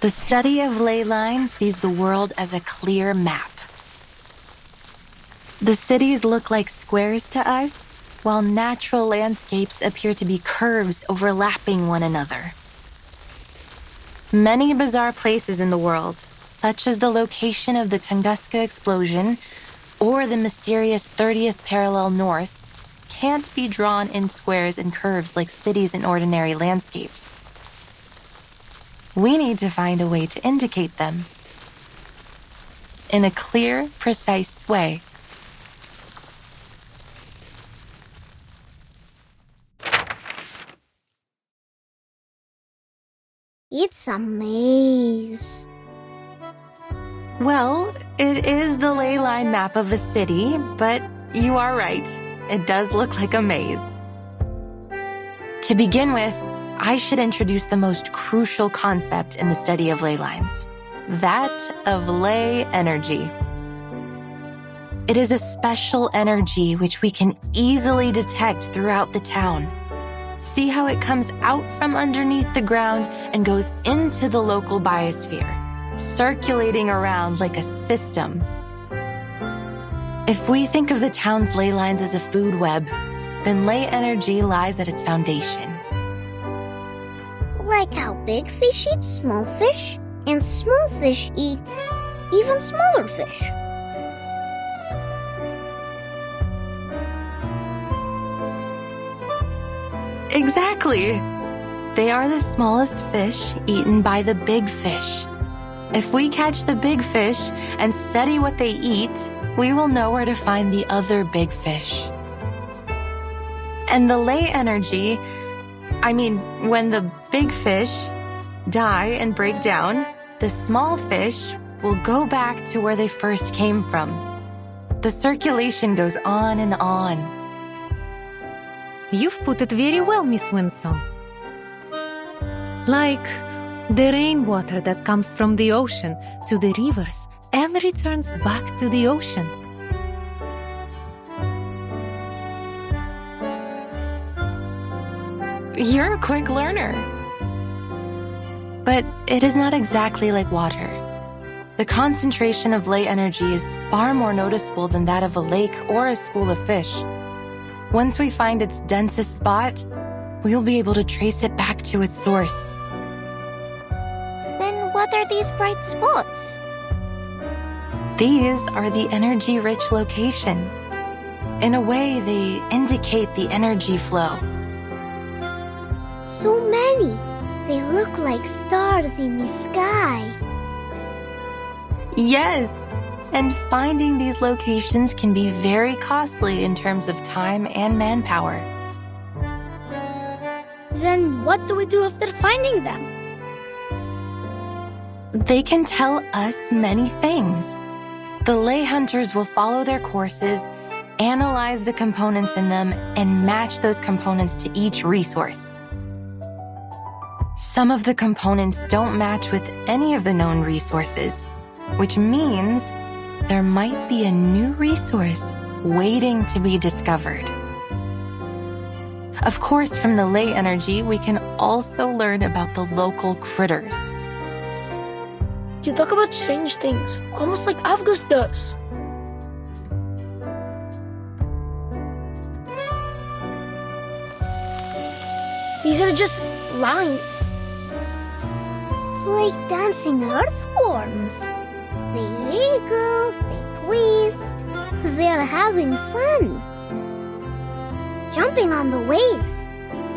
The study of ley line sees the world as a clear map. The cities look like squares to us, while natural landscapes appear to be curves overlapping one another. Many bizarre places in the world, such as the location of the Tunguska explosion or the mysterious 30th parallel north, can't be drawn in squares and curves like cities in ordinary landscapes. We need to find a way to indicate them in a clear, precise way. It's a maze. Well, it is the ley line map of a city, but you are right. It does look like a maze. To begin with, I should introduce the most crucial concept in the study of ley lines, that of ley energy. It is a special energy which we can easily detect throughout the town. See how it comes out from underneath the ground and goes into the local biosphere, circulating around like a system. If we think of the town's ley lines as a food web, then ley energy lies at its foundation. Like how big fish eat small fish, and small fish eat even smaller fish. Exactly. They are the smallest fish eaten by the big fish. If we catch the big fish and study what they eat, we will know where to find the other big fish. And the ley energy, when the big fish die and break down, the small fish will go back to where they first came from. The circulation goes on and on. You've put it very well, Miss Winsome. Like the rainwater that comes from the ocean to the rivers and returns back to the ocean. You're a quick learner. But it is not exactly like water. The concentration of ley energy is far more noticeable than that of a lake or a school of fish. Once we find its densest spot, we'll be able to trace it back to its source. Then what are these bright spots? These are the energy-rich locations. In a way, they indicate the energy flow. So many. They look like stars in the sky. Yes, and finding these locations can be very costly in terms of time and manpower. Then what do we do after finding them? They can tell us many things. The ley hunters will follow their courses, analyze the components in them, and match those components to each resource. Some of the components don't match with any of the known resources, which means there might be a new resource waiting to be discovered. Of course, from the ley energy, we can also learn about the local critters. You talk about strange things, almost like Avgus does. These are just lines. Like dancing earthworms. They wiggle, they twist. They're having fun. Jumping on the waves,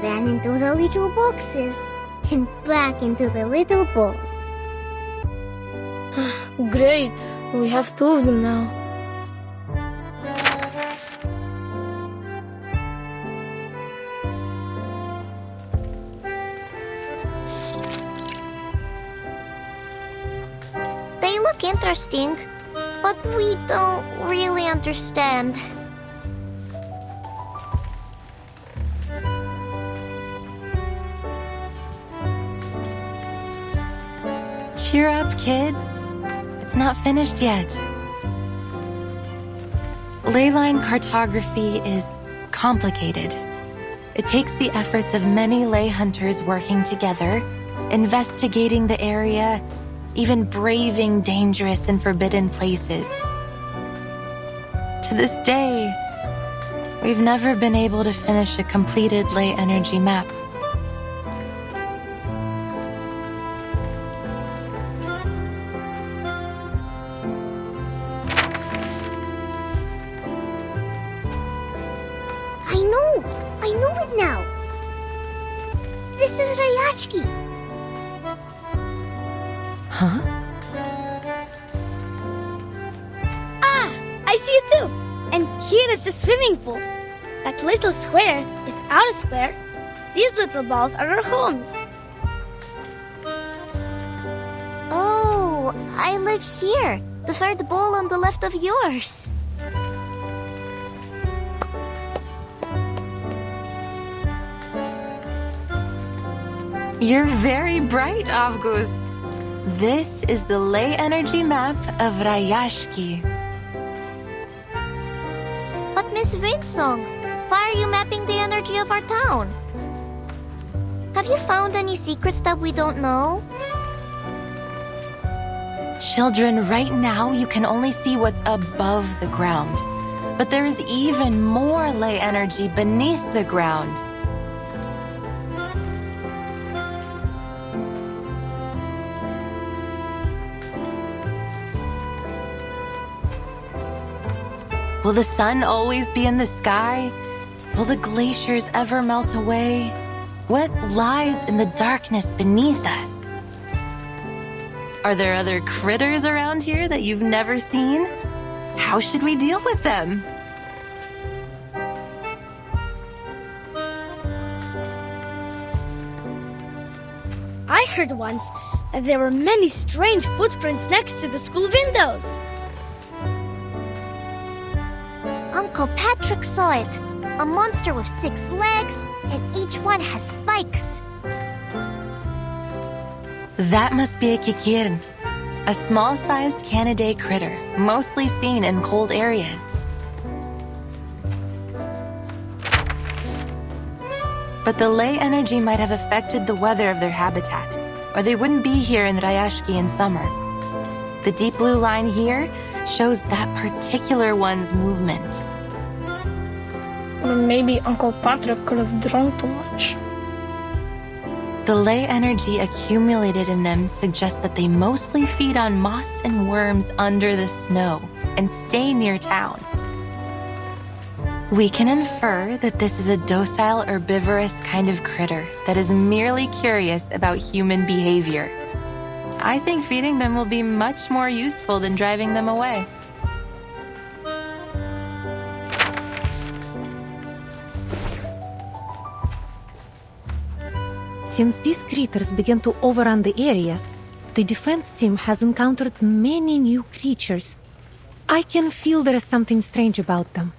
then into the little boxes, and back into the little balls. Great, we have 2 of them now. They look interesting, but we don't really understand. Cheer up, kids. It's not finished yet. Ley line cartography is complicated. It takes the efforts of many ley hunters working together investigating the area, even braving dangerous and forbidden places. To this day, we've never been able to finish a completed ley energy map. I know it now. This is Rayachki. Huh? Ah, I see it too. And here is the swimming pool. That little square is our square. These little balls are our homes. Oh, I live here. The third ball on the left of yours. You're very bright, August. This is the ley energy map of Rayashki. But Miss Vinsong, why are you mapping the energy of our town? Have you found any secrets that we don't know? Children, right now you can only see what's above the ground. But there is even more ley energy beneath the ground. Will the sun always be in the sky? Will the glaciers ever melt away? What lies in the darkness beneath us? Are there other critters around here that you've never seen? How should we deal with them? I heard once that there were many strange footprints next to the school windows. Uncle Patrick saw it. A monster with 6 legs, and each one has spikes. That must be a kikirn, a small-sized Canidae critter, mostly seen in cold areas. But the ley energy might have affected the weather of their habitat, or they wouldn't be here in Rayashki in summer. The deep blue line here shows that particular one's movement. Or maybe Uncle Patrick could have drunk too much. The ley energy accumulated in them suggests that they mostly feed on moss and worms under the snow and stay near town. We can infer that this is a docile herbivorous kind of critter that is merely curious about human behavior. I think feeding them will be much more useful than driving them away. Since these critters began to overrun the area, the defense team has encountered many new creatures. I can feel there is something strange about them,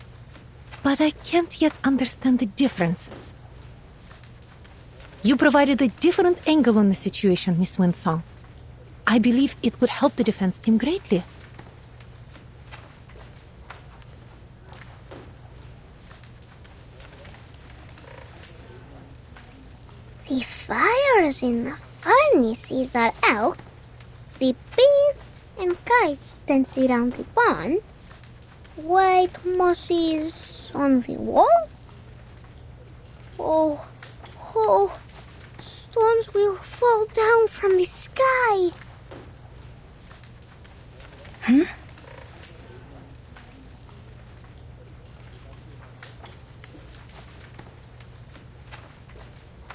but I can't yet understand the differences. You provided a different angle on the situation, Miss Winsong. I believe it would help the defense team greatly. The fires in the furnaces are out. The bees and kites dance around the barn. White moss is on the wall. Oh, storms will fall down from the sky.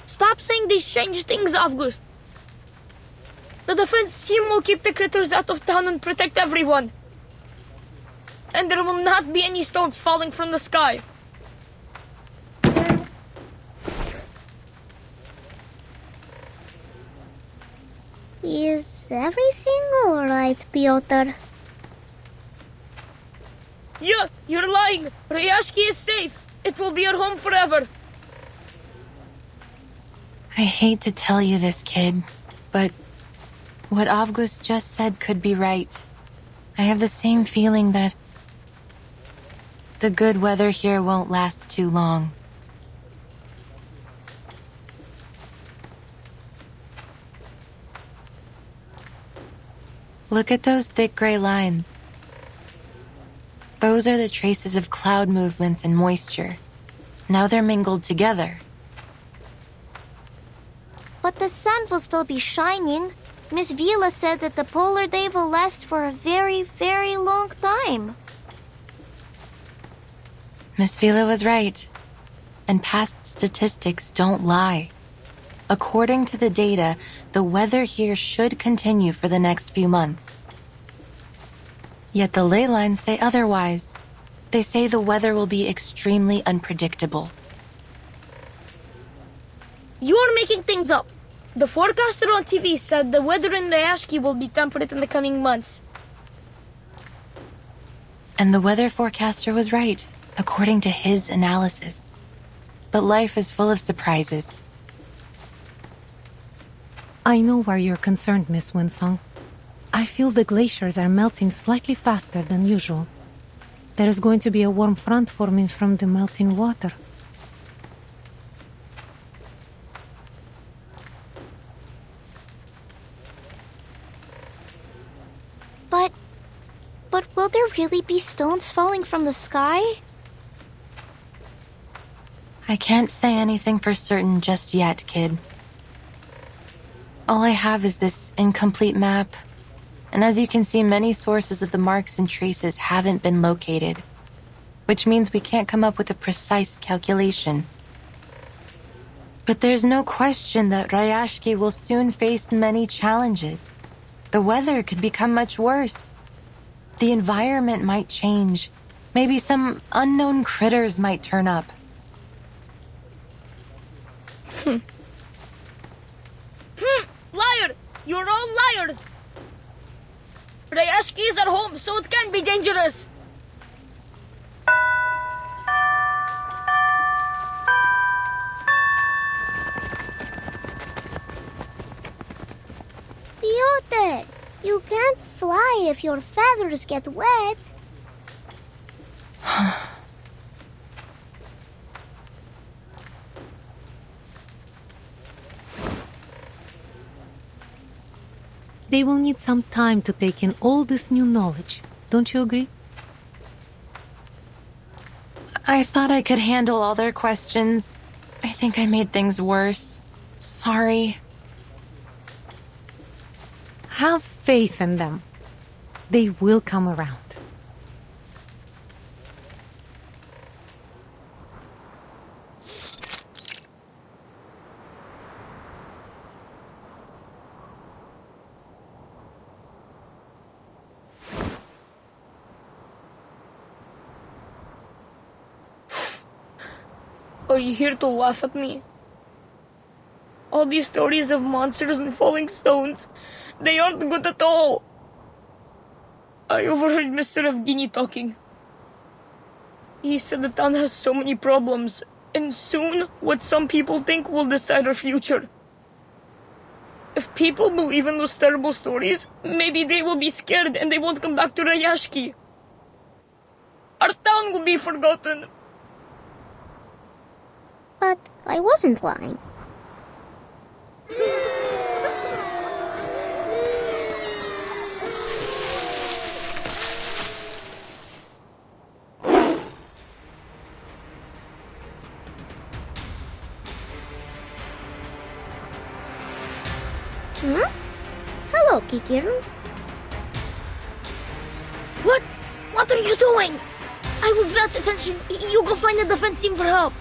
Stop saying these strange things, August. The defense team will keep the critters out of town and protect everyone. And there will not be any stones falling from the sky. Is everything all right, Piotr? Yeah, you're lying. Rayashki is safe. It will be your home forever. I hate to tell you this, kid, but what August just said could be right. I have the same feeling that the good weather here won't last too long. Look at those thick gray lines. Those are the traces of cloud movements and moisture. Now they're mingled together. But the sun will still be shining. Miss Vila said that the polar day will last for a very, very long time. Miss Vila was right. And past statistics don't lie. According to the data, the weather here should continue for the next few months. Yet the ley lines say otherwise. They say the weather will be extremely unpredictable. You're making things up. The forecaster on TV said the weather in Ryashki will be temperate in the coming months. And the weather forecaster was right, according to his analysis. But life is full of surprises. I know why you're concerned, Miss Winsong. I feel the glaciers are melting slightly faster than usual. There is going to be a warm front forming from the melting water. But will there really be stones falling from the sky? I can't say anything for certain just yet, kid. All I have is this incomplete map. And as you can see, many sources of the marks and traces haven't been located, which means we can't come up with a precise calculation. But there's no question that Ryashki will soon face many challenges. The weather could become much worse. The environment might change. Maybe some unknown critters might turn up. Liar! You're all liars! Ryashki is at home, so it can't be dangerous. Piotr, you can't fly if your feathers get wet. They will need some time to take in all this new knowledge. Don't you agree? I thought I could handle all their questions. I think I made things worse. Sorry. Have faith in them. They will come around. Are you here to laugh at me? All these stories of monsters and falling stones, they aren't good at all. I overheard Mr. Evgeny talking. He said the town has so many problems, and soon what some people think will decide our future. If people believe in those terrible stories, maybe they will be scared and they won't come back to Ryashki. Our town will be forgotten. But I wasn't lying. Huh? Hello, Kikiru. What? What are you doing? I will draw attention. You go find the defense team for help.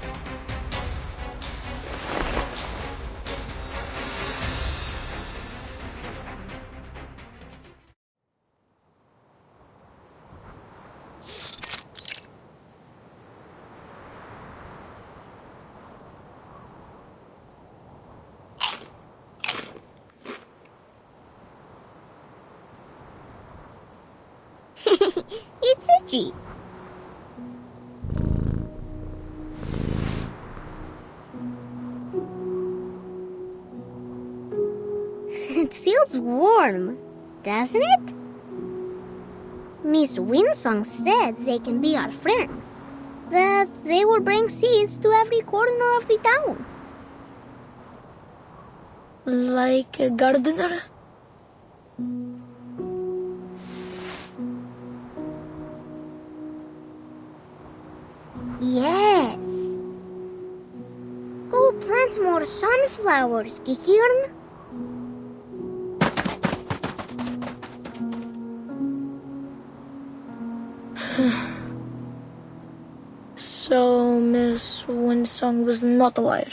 It's itchy. It feels warm, doesn't it? Miss Winsong said they can be our friends. That they will bring seeds to every corner of the town. Like a gardener? Yes. Go plant more sunflowers, Gigion. So, Miss Windsong was not a liar.